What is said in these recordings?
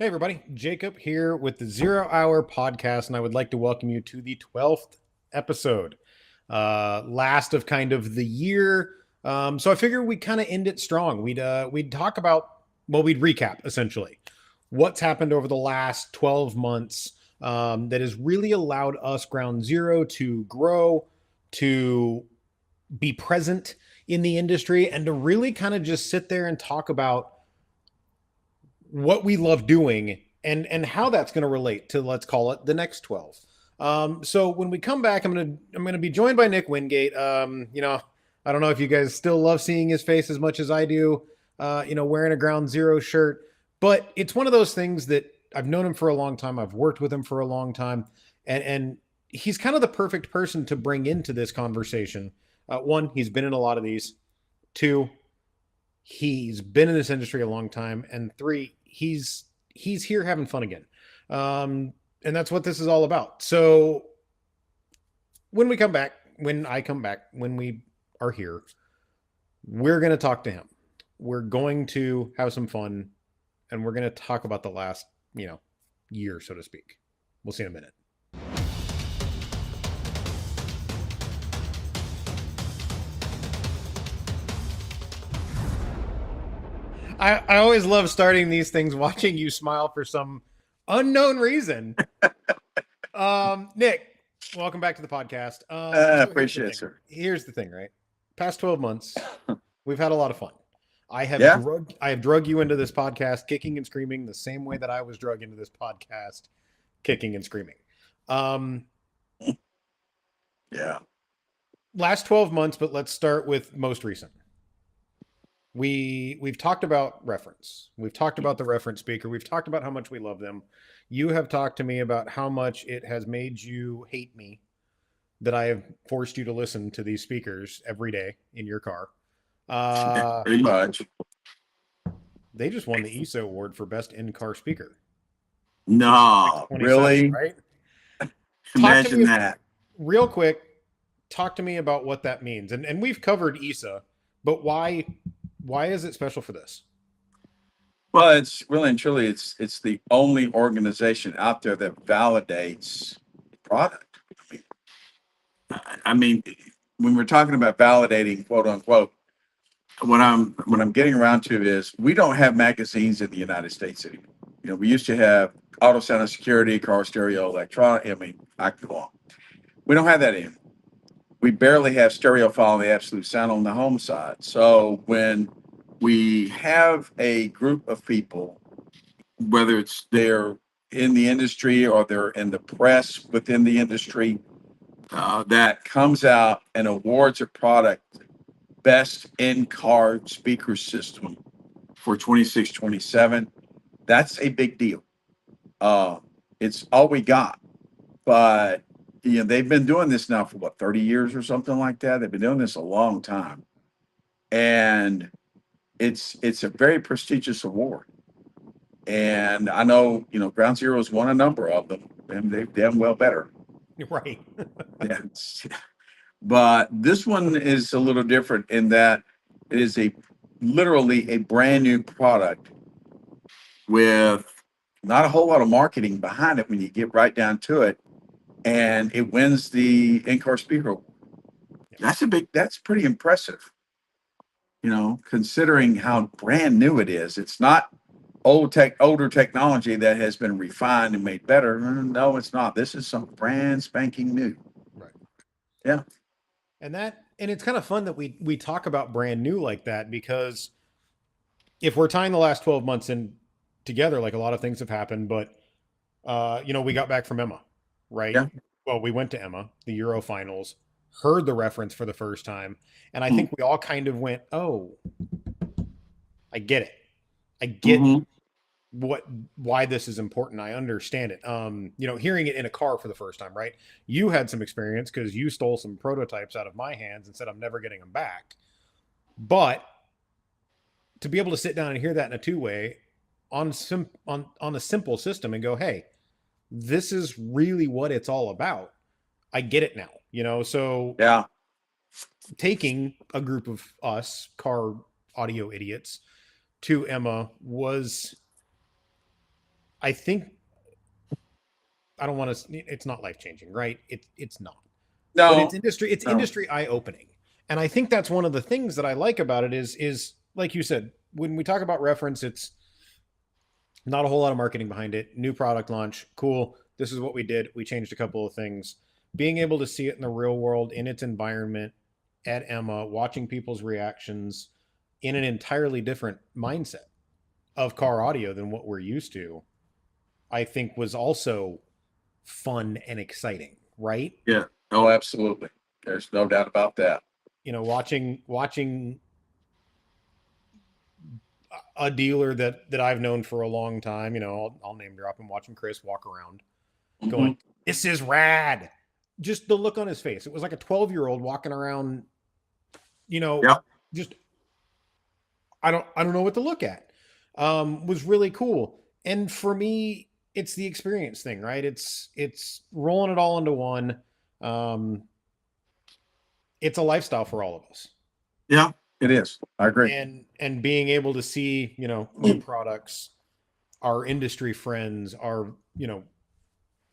Hey, everybody. Jacob here with the Zero Hour Podcast, and I would like to welcome you to the 12th episode, last of kind of the year. So I figure we kind of end it strong. We'd talk about, we'd recap essentially what's happened over the last 12 months that has really allowed us Ground Zero to grow, to be present in the industry, and to really kind of just sit there and talk about what we love doing and how that's going to relate to, let's call it, the next 12. So when we come back, I'm gonna be joined by Nick Wingate. I don't know if you guys still love seeing his face as much as I do, wearing a Ground Zero shirt, but it's one of those things that I've known him for a long time. I've worked with him for a long time, and he's kind of the perfect person to bring into this conversation. One, he's been in a lot of these. Two, he's been in this industry a long time, and three, he's here having fun again, and that's what this is all about. So when we come back, when I come back, when we are here, we're going to talk to him. We're going to have some fun, and we're going to talk about the last year, so to speak. We'll see in a minute. I always love starting these things watching you smile for some unknown reason. Nick, welcome back to the podcast. Appreciate it, sir. Here's the thing, right? Past 12 months, we've had a lot of fun. I have drug you into this podcast kicking and screaming the same way that I was drug into this podcast kicking and screaming. Yeah. Last 12 months, but let's start with most recent. We've talked about reference. We've talked about the reference speaker. We've talked about how much we love them. You have talked to me about how much it has made you hate me that I have forced you to listen to these speakers every day in your car. Pretty much. They just won the EISA Award for Best In-Car Speaker. No, really? Right? Imagine that. Real quick, talk to me about what that means. And we've covered EISA, but why is it special for this? Well, it's really and truly, it's the only organization out there that validates product. I mean, when we're talking about validating, quote unquote, what I'm getting around to is we don't have magazines in the United States anymore. We used to have auto sound and security, car stereo, electronic. I could go on. We don't have that anymore. We barely have stereophile and the absolute sound on the home side. So when we have a group of people, whether it's they're in the industry or they're in the press within the industry, that comes out and awards a product best in-car speaker system for 26-27, that's a big deal. It's all we got. But they've been doing this now for 30 years or something like that. They've been doing this a long time. And it's a very prestigious award. And I know, Ground Zero's won a number of them, and they've done well better. Right. Yeah. But this one is a little different in that it is literally a brand new product with not a whole lot of marketing behind it when you get right down to it. And it wins the in-car speaker award. That's pretty impressive. Considering how brand new it is. It's not older technology that has been refined and made better. No, it's not. This is some brand spanking new. Right. Yeah. And it's kind of fun that we talk about brand new like that, because if we're tying the last 12 months in together, like a lot of things have happened, but we got back from Emma, right? Yeah. Well, we went to Emma, the Euro finals, heard the reference for the first time, and I think we all kind of went, "Oh, I get it. I get why this is important. I understand it." Hearing it in a car for the first time, right? You had some experience because you stole some prototypes out of my hands and said, "I'm never getting them back." But to be able to sit down and hear that in a two-way on a simple system and go, "Hey, this is really what it's all about. I get it now." So yeah, taking a group of us car audio idiots to Emma was I think I don't want to. It's not life changing, right? It's not. But No, it's no. industry eye opening, and I think that's one of the things that I like about it is like you said, when we talk about reference, it's not a whole lot of marketing behind it. New product launch, cool. This is what we did. We changed a couple of things. Being able to see it in the real world, in its environment, at Emma, watching people's reactions in an entirely different mindset of car audio than what we're used to, I think was also fun and exciting, right? Yeah. Oh, absolutely. There's no doubt about that. You know, watching a dealer that I've known for a long time, you know, I'll name drop him, watching Chris walk around Hmm. going, "This is rad." Just the look on his face. It was like a 12-year-old walking around, you know, Yeah. just I don't know what to look at. Was really cool. And for me, it's the experience thing, right? It's rolling it all into one. Um, it's a lifestyle for all of us. Yeah, it is. I agree. And being able to see, you know, new products, our industry friends, our, you know,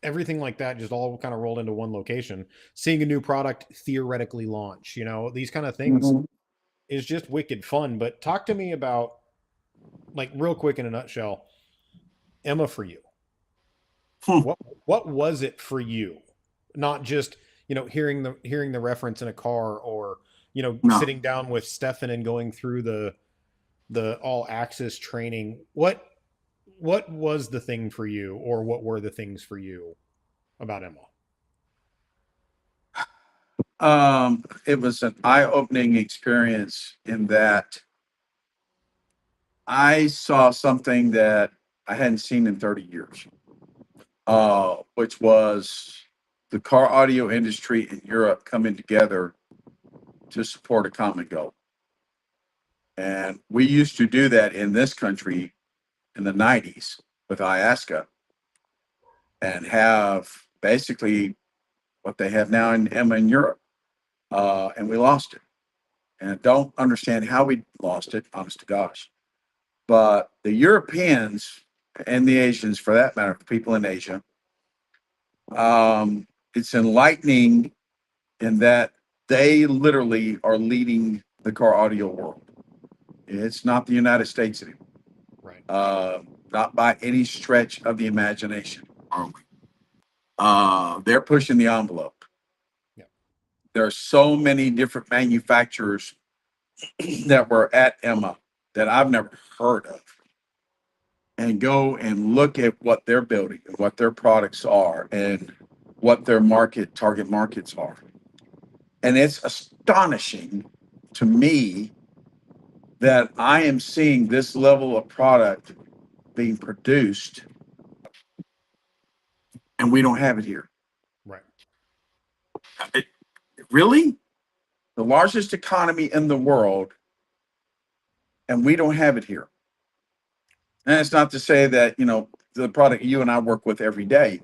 everything like that just all kind of rolled into one location. Seeing a new product theoretically launch, you know, these kind of things Mhm. is just wicked fun. But talk to me about, like, real quick in a nutshell, Emma for you. Hmm. What was it for you? Not just, you know, hearing the reference in a car, or, you know, No. sitting down with Stefan and going through the all access training. What was the thing for you, or what were the things for you about Emma? It was an eye-opening experience in that I saw something that I hadn't seen in 30 years, which was the car audio industry in Europe coming together to support a common goal. And we used to do that in this country in the 90s with IASCA and have basically what they have now in EMA in Europe. And we lost it. And I don't understand how we lost it, honest to gosh. But the Europeans and the Asians, for that matter, the people in Asia, it's enlightening in that they literally are leading the car audio world. It's not the United States anymore, Right. not by any stretch of the imagination, are we? They're pushing the envelope. Yeah. There are so many different manufacturers that were at Emma that I've never heard of, and go and look at what they're building and what their products are and what their target markets are. And it's astonishing to me that I am seeing this level of product being produced and we don't have it here. Right. It, really? The largest economy in the world, and we don't have it here. And it's not to say that, you know, the product you and I work with every day,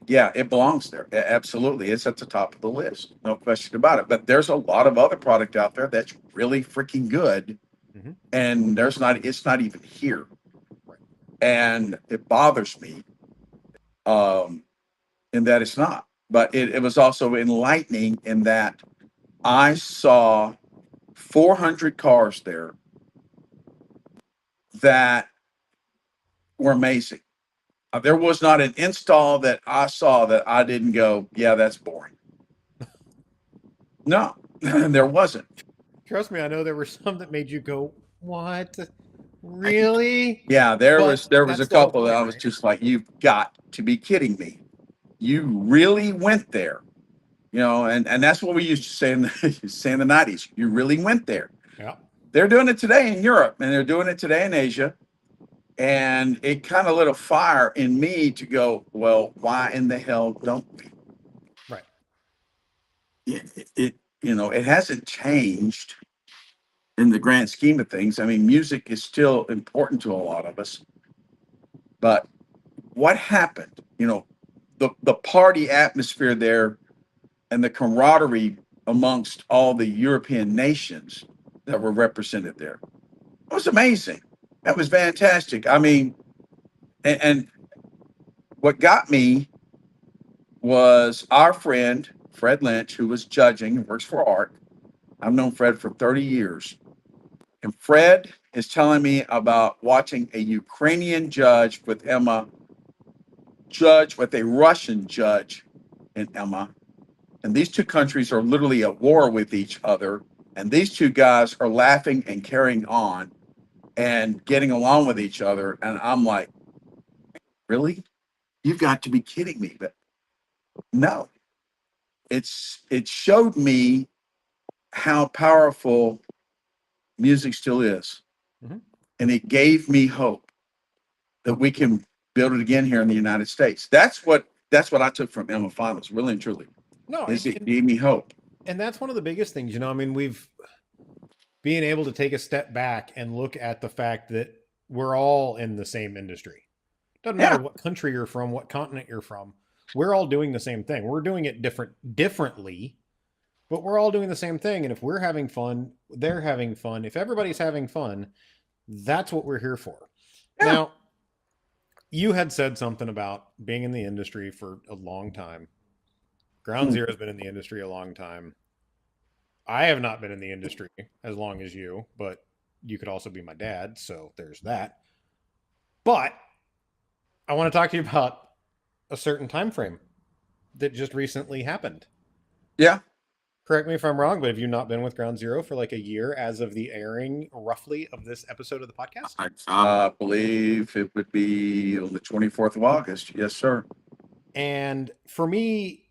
yeah, it belongs there. Absolutely. It's at the top of the list. No question about it. But there's a lot of other product out there that's really freaking good. Mm-hmm. And it's not even here. Right. And it bothers me in that it's not. But it was also enlightening in that I saw 400 cars there that were amazing. There was not an install that I saw that I didn't go, yeah, that's boring. No, there wasn't. Trust me, I know there were some that made you go, "What? Really?" Yeah, But there was that's a the whole couple that point, I was right? just like, you've got to be kidding me. You really went there. You know, and that's what we used to say in say in the 90s. You really went there. Yeah. They're doing it today in Europe and they're doing it today in Asia. And it kind of lit a fire in me to go, well, why in the hell don't we? Right. You know, it hasn't changed in the grand scheme of things. I mean, music is still important to a lot of us, but what happened? You know, the party atmosphere there and the camaraderie amongst all the European nations that were represented there. It was amazing. That was fantastic. I mean, And what got me was our friend Fred Lynch, who was judging and works for Art. I've known Fred for 30 years. And Fred is telling me about watching a Ukrainian judge with Emma judge with a Russian judge and Emma. And these two countries are literally at war with each other. And these two guys are laughing and carrying on and getting along with each other. And I'm like, really? You've got to be kidding me. But no, it showed me how powerful music still is. Mm-hmm. And it gave me hope that we can build it again here in the United States. That's what I took from Emma Finals, really and truly. No, It gave me hope. And that's one of the biggest things, I mean, we've being able to take a step back and look at the fact that we're all in the same industry. Doesn't matter what country you're from, what continent you're from. We're all doing the same thing. We're doing it differently, but we're all doing the same thing. And if we're having fun, they're having fun. If everybody's having fun, that's what we're here for. Yeah. Now, you had said something about being in the industry for a long time. Ground Zero has been in the industry a long time. I have not been in the industry as long as you, but you could also be my dad, so there's that. But I want to talk to you about a certain time frame that just recently happened. Yeah. Correct me if I'm wrong, but have you not been with Ground Zero for like a year as of the airing, roughly, of this episode of the podcast? I believe it would be on the 24th of August. Yes, sir. And for me,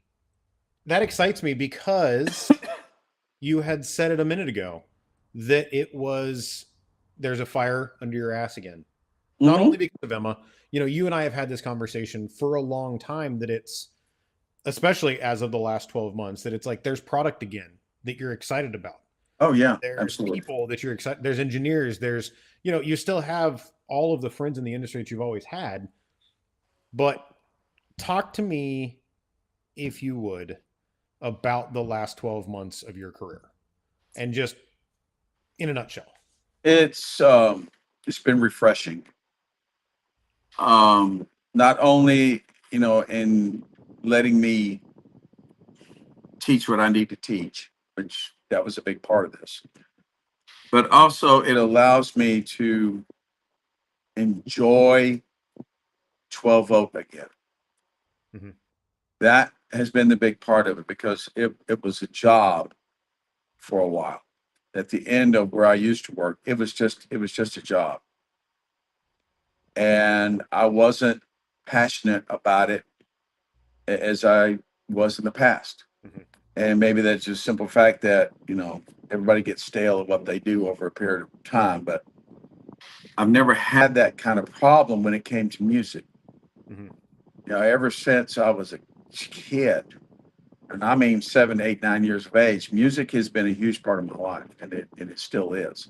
that excites me because you had said it a minute ago that there's a fire under your ass again. Not only because of Emma, you and I have had this conversation for a long time that it's, especially as of the last 12 months, that it's like there's product again that you're excited about. Oh, yeah. There's absolutely. People that you're excited. There's engineers. There's, you still have all of the friends in the industry that you've always had. But talk to me, if you would, about the last 12 months of your career and just in a nutshell. It's been refreshing. Not only, in letting me teach what I need to teach, which that was a big part of this, but also it allows me to enjoy 12 volt again. Mm-hmm. That has been the big part of it because it was a job for a while. At the end of where I used to work, it was just a job. And I wasn't passionate about it as I was in the past. Mm-hmm. And maybe that's just simple fact that, everybody gets stale at what they do over a period of time. But I've never had that kind of problem when it came to music. Mm-hmm. Ever since I was a kid, and I mean 7, 8, 9 years of age, music has been a huge part of my life, and it still is.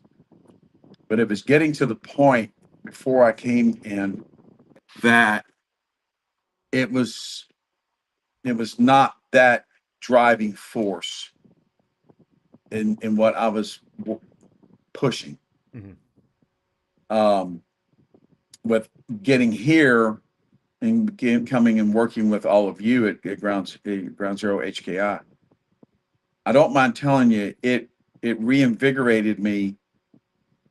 But it was getting to the point before I came in that it was not that driving force in what I was pushing. Mm-hmm. With getting here and coming and working with all of you at Ground Zero HKI, I don't mind telling you, it reinvigorated me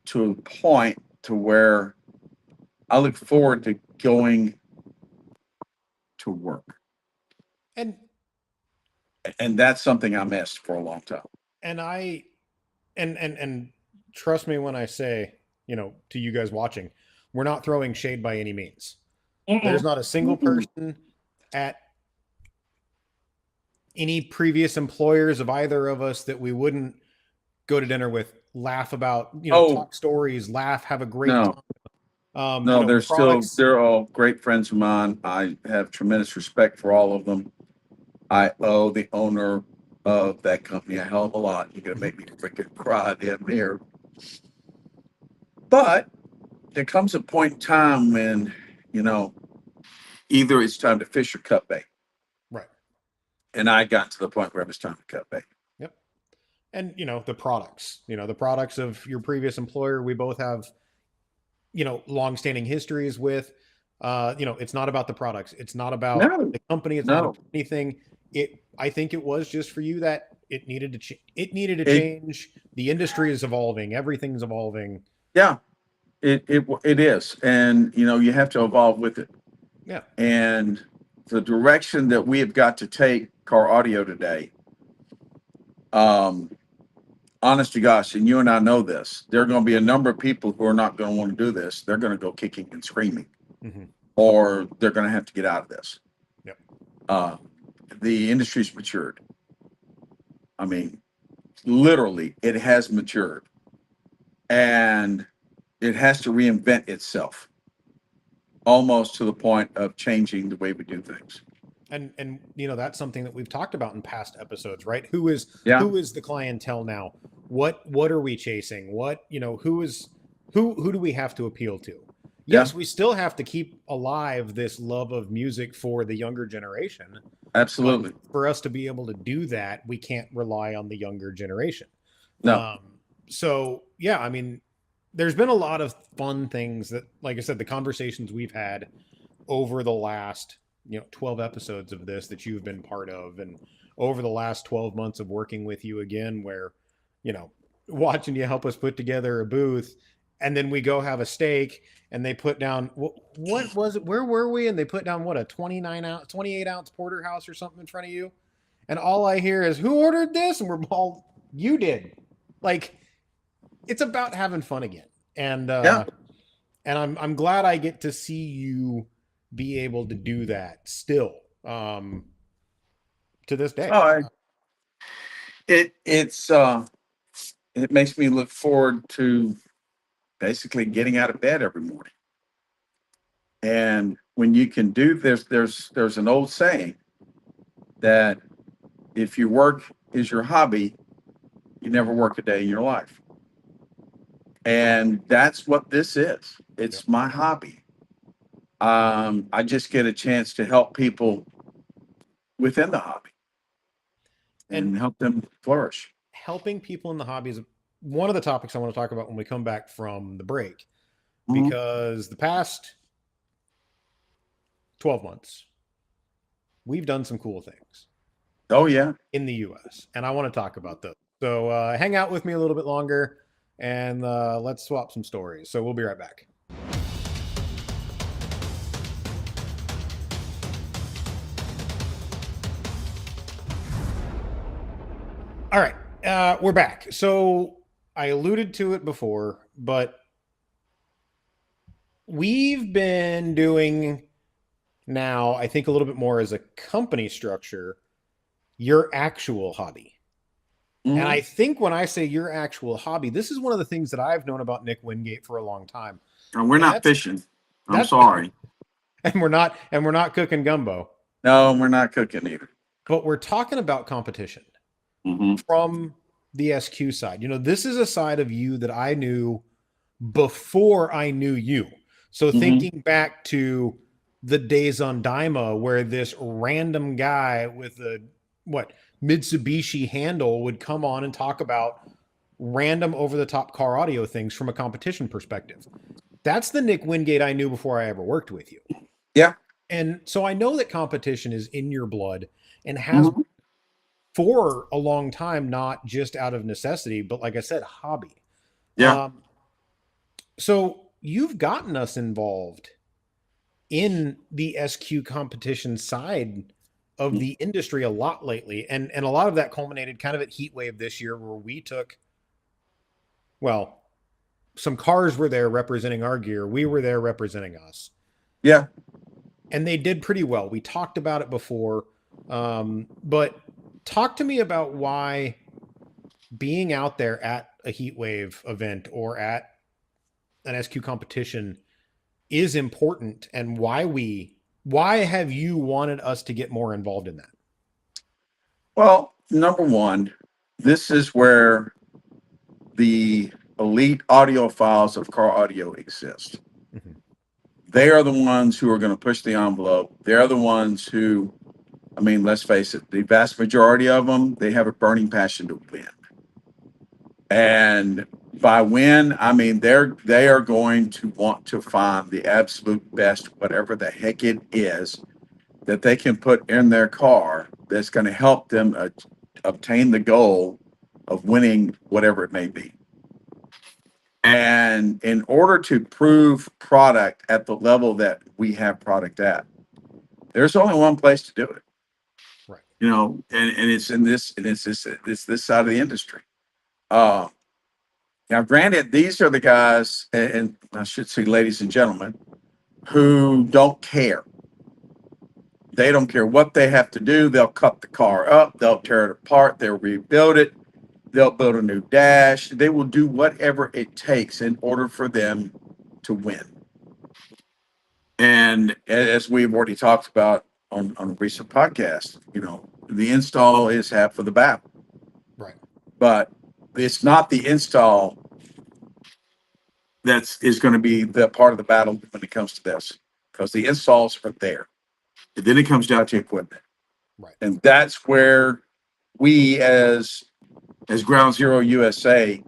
to a point to where I look forward to going to work. And that's something I missed for a long time. And and trust me when I say, to you guys watching, we're not throwing shade by any means. Mm-mm. There's not a single person at any previous employers of either of us that we wouldn't go to dinner with, laugh about, talk stories, laugh, have a great time. They're all great friends of mine. I have tremendous respect for all of them. I owe the owner of that company a hell of a lot. You're going to make me freaking cry damn near. But there comes a point in time when, either it's time to fish or cut bait. Right. And I got to the point where it was time to cut bait. Yep. And, the products of your previous employer, we both have, long-standing histories with. It's not about the products. It's not about No, the company. It's not no. about anything. I think it was just for you that it needed to, it needed to It, change. The industry is evolving. Everything's evolving. yeah, it is. And, you have to evolve with it. Yeah. And the direction that we have got to take car audio today, honest to gosh, and you and I know this, there are going to be a number of people who are not going to want to do this. They're going to go kicking and screaming, Mm-hmm. or they're going to have to get out of this. Yep. The industry's matured. I mean, literally, it has matured, and it has to reinvent itself, almost to the point of changing the way we do things. And that's something that we've talked about in past episodes, right? Who is the clientele now? What are we chasing? Who do we have to appeal to? Yes, we still have to keep alive this love of music for the younger generation. Absolutely. But for us to be able to do that, we can't rely on the younger generation. No. So yeah, I mean, there's been a lot of fun things that, like I said, the conversations we've had over the last 12 episodes of this that you've been part of, and over the last 12 months of working with you again, where watching you help us put together a booth, and then we go have a steak and they put down what was it, where were we, and they put down a 28 ounce porterhouse or something in front of you, and all I hear is, who ordered this? And we're all, you did. Like, it's about having fun again. And and I'm glad I get to see you be able to do that still, to this day. It makes me look forward to basically getting out of bed every morning. And when you can do this, there's an old saying that if your work is your hobby, you never work a day in your life. And that's what this is. It's my hobby. I just get a chance to help people within the hobby and help them flourish. Helping people in the hobby is one of the topics I want to talk about when we come back from the break, because the past 12 months, we've done some cool things. Oh, yeah. In the US. And I want to talk about those. So hang out with me a little bit longer, and let's swap some stories. So we'll be right back. All right, we're back. So I alluded to it before, but we've been doing now, I think, a little bit more as a company structure, your actual hobby. And I think when I say your actual hobby, this is one of the things that I've known about Nick Wingate for a long time. And we're not fishing. I'm sorry. And we're not cooking gumbo. No, we're not cooking either. But we're talking about competition from the SQ side. This is a side of you that I knew before I knew you. So thinking back to the days on Dyma, where this random guy with a Mitsubishi handle would come on and talk about random over-the-top car audio things from a competition perspective. That's the Nick Wingate I knew before I ever worked with you. Yeah. And so I know that competition is in your blood and has for a long time, not just out of necessity, but like I said, hobby. Yeah. So you've gotten us involved in the SQ competition side of the industry a lot lately. And a lot of that culminated kind of at Heatwave this year, where we took, some cars were there representing our gear. We were there representing us. Yeah. And they did pretty well. We talked about it before. But talk to me about why being out there at a Heatwave event or at an SQ competition is important, and why have you wanted us to get more involved in that? Well, number one, this is where the elite audiophiles of car audio exist. They are the ones who are going to push the envelope. They're the ones who, let's face it, the vast majority of them, they have a burning passion to win. And By when, I mean they are going to want to find the absolute best, whatever the heck it is, that they can put in their car that's going to help them obtain the goal of winning whatever it may be. And in order to prove product at the level that we have product at, there's only one place to do it. Right. And it's in this, and it's this side of the industry. Uh, Now, granted, these are the guys, and I should say, ladies and gentlemen, who don't care. They don't care what they have to do. They'll cut the car up, they'll tear it apart, they'll rebuild it, they'll build a new dash. They will do whatever it takes in order for them to win. And as we've already talked about on a recent podcast, the install is half of the battle. Right. But it's not the install is going to be the part of the battle when it comes to this, because the installs are there. And then it comes down to equipment. Right. And that's where we as Ground Zero USA,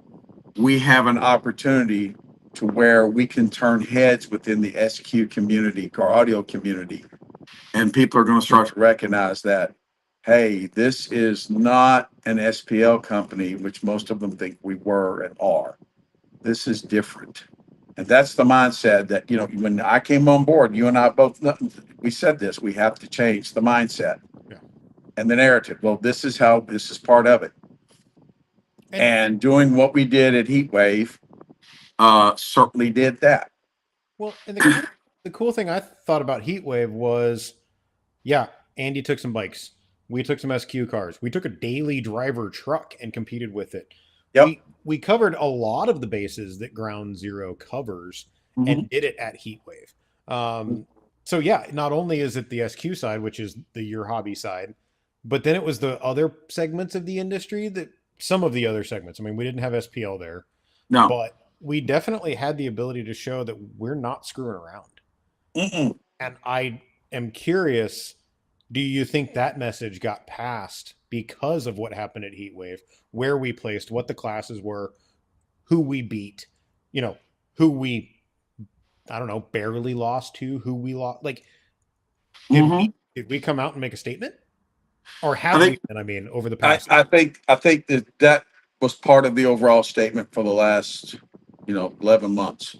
we have an opportunity to where we can turn heads within the SQ community, car audio community. And people are going to start to recognize that, hey, this is not an SPL company, which most of them think we were and are. This is different. And that's the mindset that, when I came on board, you and I both, we said this, we have to change the mindset and the narrative. Well, this is part of it. And doing what we did at Heatwave certainly did that. Well, and the cool thing I thought about Heatwave was, Andy took some bikes. We took some SQ cars. We took a daily driver truck and competed with it. Yep. We covered a lot of the bases that Ground Zero covers and did it at Heatwave. So not only is it the SQ side, which is your hobby side, but then it was the other segments of the industry some of the other segments. I mean, we didn't have SPL there, but we definitely had the ability to show that we're not screwing around. And I am curious, do you think that message got passed because of what happened at Heatwave, where we placed, what the classes were, who we beat, who we, I don't know, barely lost to, who we lost? Like, did we come out and make a statement? Or have we been, over the past? I think that was part of the overall statement for the last, 11 months.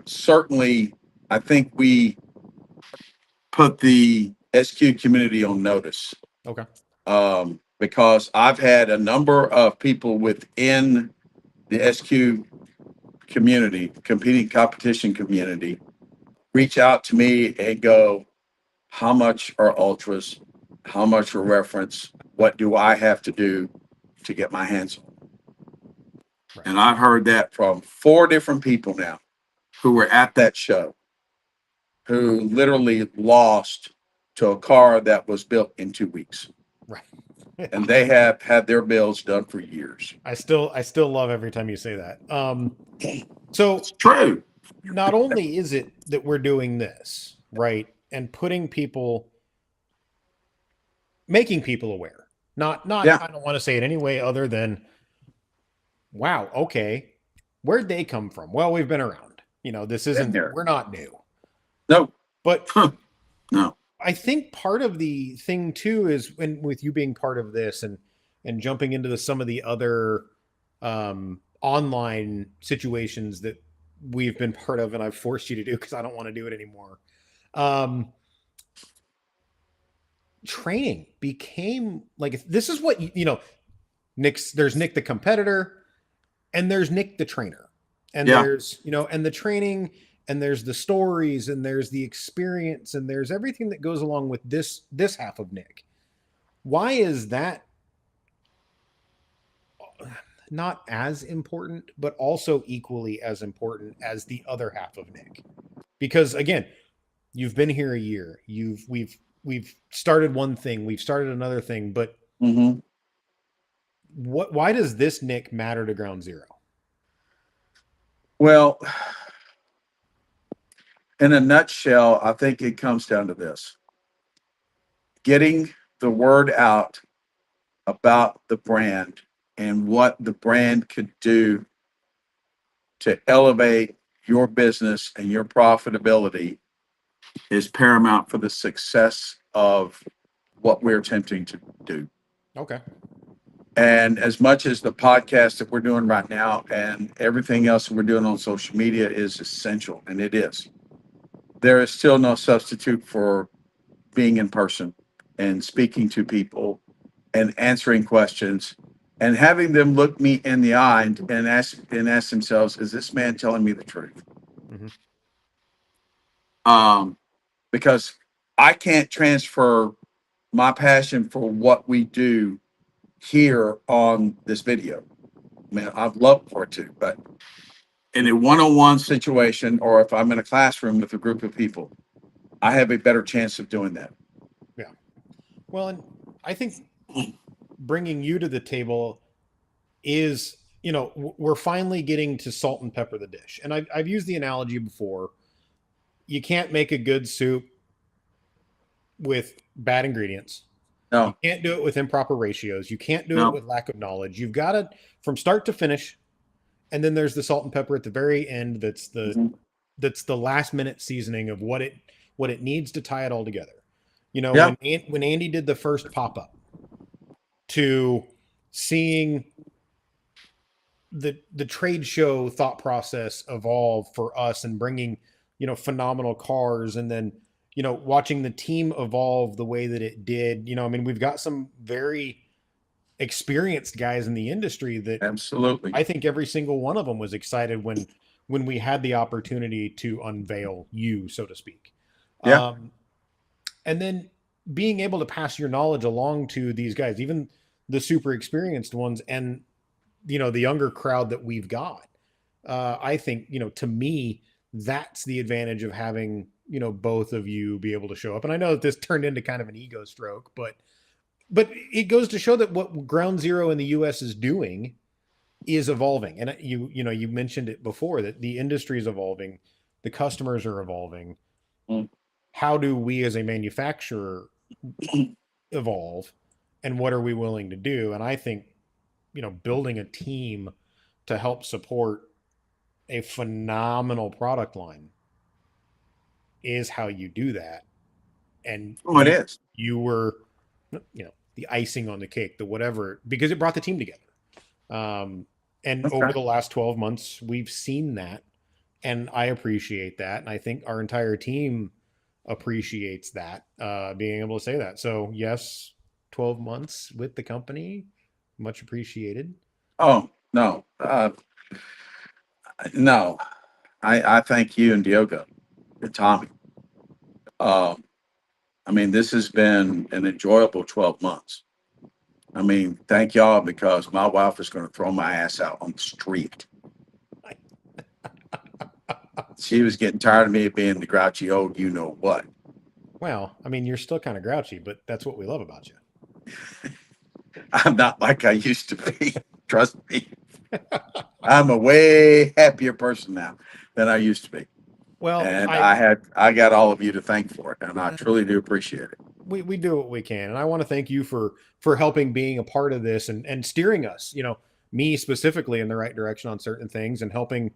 Certainly, I think we put the SQ community on notice. Okay. Because I've had a number of people within the SQ community, competition community, reach out to me and go, how much are ultras? How much are reference? What do I have to do to get my hands on? Right. And I've heard that from 4 different people now who were at that show, who literally lost to a car that was built in 2 weeks. Right. And they have had their builds done for years. I still love every time you say that. So it's true. Not only is it that we're doing this, right, and making people aware. I don't want to say it any way other than, wow, okay, where'd they come from? Well, we've been around. This isn't, we're not new. No. But no. I think part of the thing too is with you being part of this and jumping into some of the other online situations that we've been part of, and I've forced you to do because I don't want to do it anymore. Training became like, this is what there's Nick the competitor, and there's Nick the trainer, and there's and the training. And there's the stories, and there's the experience, and there's everything that goes along with this half of Nick. Why is that not as important, but also equally as important as the other half of Nick? Because again, you've been here a year. We've started one thing, we've started another thing, but why does this Nick matter to Ground Zero? Well, in a nutshell, I think it comes down to this: getting the word out about the brand and what the brand could do to elevate your business and your profitability is paramount for the success of what we're attempting to do. Okay. And as much as the podcast that we're doing right now and everything else that we're doing on social media is essential, and it is, there is still no substitute for being in person and speaking to people and answering questions and having them look me in the eye and ask themselves, is this man telling me the truth? Mm-hmm. Because I can't transfer my passion for what we do here on this video. I mean, I'd love for it to, but in a one-on-one situation, or if I'm in a classroom with a group of people, I have a better chance of doing that. Yeah. Well, and I think bringing you to the table is, we're finally getting to salt and pepper the dish. And I've used the analogy before. You can't make a good soup with bad ingredients. You No, can't do it with improper ratios. You can't do it no, with lack of knowledge. You've got to from start to finish. And then there's the salt and pepper at the very end. mhm, That's the last minute seasoning of what it needs to tie it all together. yeah, When Andy did the first pop up, to seeing the trade show thought process evolve for us and bringing phenomenal cars, and then watching the team evolve the way that it did. I mean, we've got some very experienced guys in the industry that absolutely. I think every single one of them was excited when we had the opportunity to unveil you, so to speak. Yeah. And then being able to pass your knowledge along to these guys, even the super experienced ones, and the younger crowd that we've got. I think, to me, that's the advantage of having, both of you be able to show up. And I know that this turned into kind of an ego stroke, but it goes to show that what Ground Zero in the US is doing is evolving. And you mentioned it before, that the industry is evolving, the customers are evolving. Mm. How do we as a manufacturer evolve, and what are we willing to do? And I think, building a team to help support a phenomenal product line is how you do that. And Oh, it is. you were, the icing on the cake, the whatever, because it brought the team together. And Okay. over the last 12 months, we've seen that, and I appreciate that. And I think our entire team appreciates that, being able to say that. So yes, 12 months with the company, much appreciated. Oh, no. No. I thank you and Diogo and Tommy. I mean, this has been an enjoyable 12 months. I mean, thank y'all, because my wife is going to throw my ass out on the street. She was getting tired of me being the grouchy old you know what. Well, I mean, you're still kind of grouchy, but that's what we love about you. I'm not like I used to be. Trust me. I'm a way happier person now than I used to be. Well, And I got all of you to thank for it, and I truly do appreciate it. we do what we can, and I want to thank you for helping, being a part of this, and steering us, me specifically, in the right direction on certain things, and helping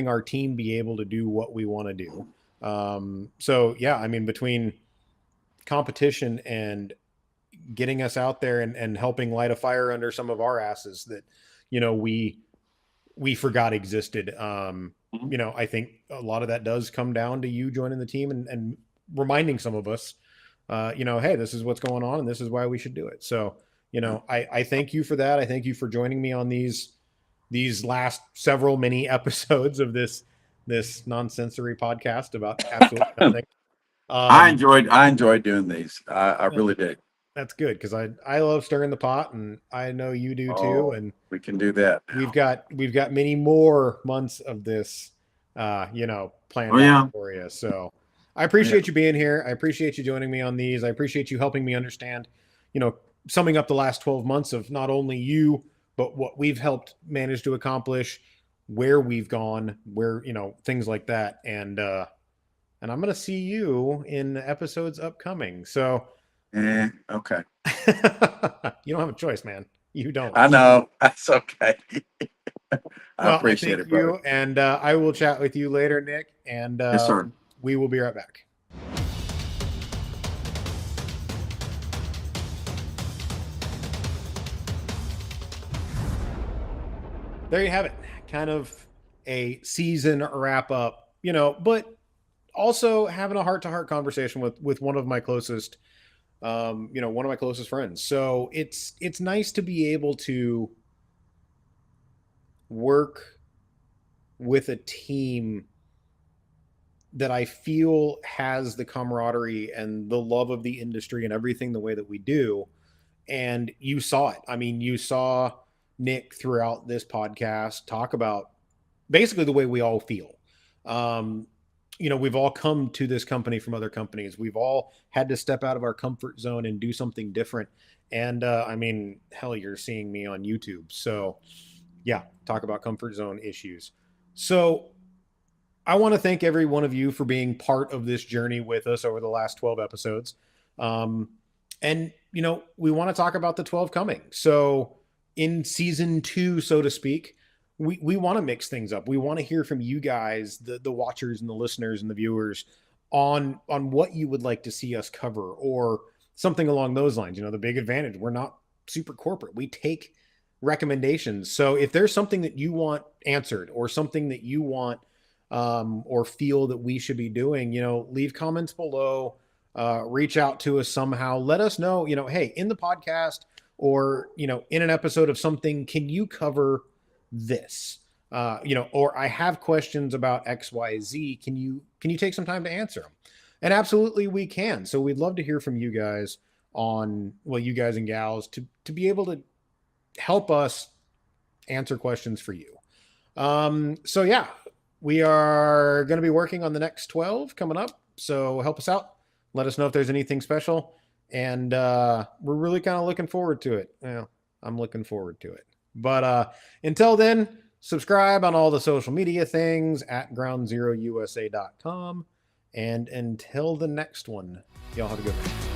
our team be able to do what we want to do. So yeah, I mean, between competition and getting us out there, and helping light a fire under some of our asses that we forgot existed. I think a lot of that does come down to you joining the team, and reminding some of us, hey, this is what's going on, and this is why we should do it. So, I thank you for that. I thank you for joining me on these last several mini episodes of this nonsensory podcast about absolutely nothing. I enjoyed doing these. I really did. That's good, because I love stirring the pot, and I know you do too. And we can do that. we've got many more months of this, planned out for you. So I appreciate you being here. I appreciate you joining me on these. I appreciate you helping me understand, summing up the last 12 months of not only you, but what we've helped manage to accomplish, where we've gone, where, things like that. And I'm going to see you in the episodes upcoming. So Okay. you don't have a choice, man. You don't. I know. That's okay. I appreciate it, thank brother. you. And I will chat with you later, Nick. And Yes, sir. we will be right back. There you have it. Kind of a season wrap up, but also having a heart-to-heart conversation with one of my closest one of my closest friends. So it's nice to be able to work with a team that I feel has the camaraderie and the love of the industry and everything the way that we do. And you saw it. I mean, you saw Nick throughout this podcast talk about basically the way we all feel. We've all come to this company from other companies. We've all had to step out of our comfort zone and do something different. And I mean, hell, you're seeing me on YouTube. So yeah, talk about comfort zone issues. So I want to thank every one of you for being part of this journey with us over the last 12 episodes. And we want to talk about the 12 coming. So in season 2, so to speak, we want to mix things up. We want to hear from you guys, the watchers and the listeners and the viewers on what you would like to see us cover or something along those lines. The big advantage, we're not super corporate. We take recommendations. So if there's something that you want answered or something that you want or feel that we should be doing, leave comments below, reach out to us somehow. Let us know, hey, in the podcast or, in an episode of something, can you cover this? Or I have questions about XYZ. Can you take some time to answer them? And absolutely we can. So we'd love to hear from you guys you guys and gals to be able to help us answer questions for you. So yeah, we are going to be working on the next 12 coming up. So help us out. Let us know if there's anything special. And we're really kind of looking forward to it. I'm looking forward to it. But until then, subscribe on all the social media things at groundzerousa.com. And until the next one, y'all have a good one.